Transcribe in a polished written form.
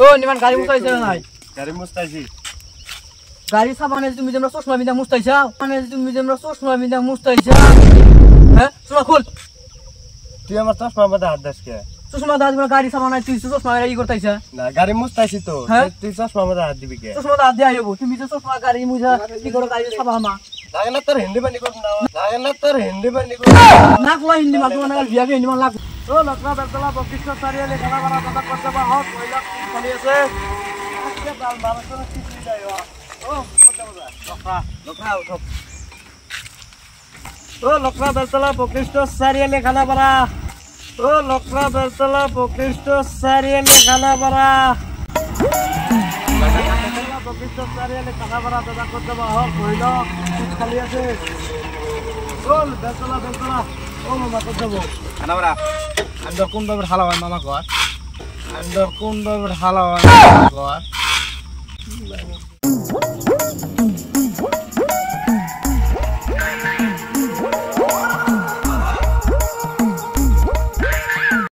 ও নিমান গাড়ি মুছাইছ নাই গাড়ি মুছতাইছি গাড়ি সাবানে তুমি যেমন চশমা বিন্দা মুছতাইছা মানে তুমি যেমন চশমা বিন্দা মুছতাইছা হ্যাঁ চশমা খুল তুই আমার চশমা মধ্যে হাত দাস কে চশমা দাজ গাড়ি সাবানে তুই চশমা ই করতাইছা না গাড়ি মুছতাইছি তো হ্যাঁ? তুই চশমা মধ্যে হাত দিবি কে চশমা দাজ দিয়ে আইবো তুমি যে চশমা গাড়ি মুছা কি করো গাড়ি সাবামা লাগে না তোর হিন্দি বানি কর না লাগে না তোর হিন্দি বানি কর না কলা হিন্দি মাল তোমার নাগাল বিয়া হিন্দি মাল লাগ ও লকরা বেলতলা বকিষ্ট চারিয়ালে খানা বাড়া কথা করতে বা হক কইলা চলি আছে আজকে বাল বাবা কোন কিছু যাইও ও কত বাজা লকরা উঠো ও লকরা বেলতলা বকিষ্ট চারিয়ালে খানা বাড়া ও লকরা বেলতলা বকিষ্ট চারিয়ালে খানা বাড়া বকিষ্ট চারিয়ালে খানা বাড়া দাদা করতে বা হক কইলা খালি আছে চল বেলতলা বেলতলা ও মামা কত যাবো খানাবড়া আন্দর কোন ভাবে হালা হয় মামা কর আন্দর কোন ভাবে হালা হয় মামা কর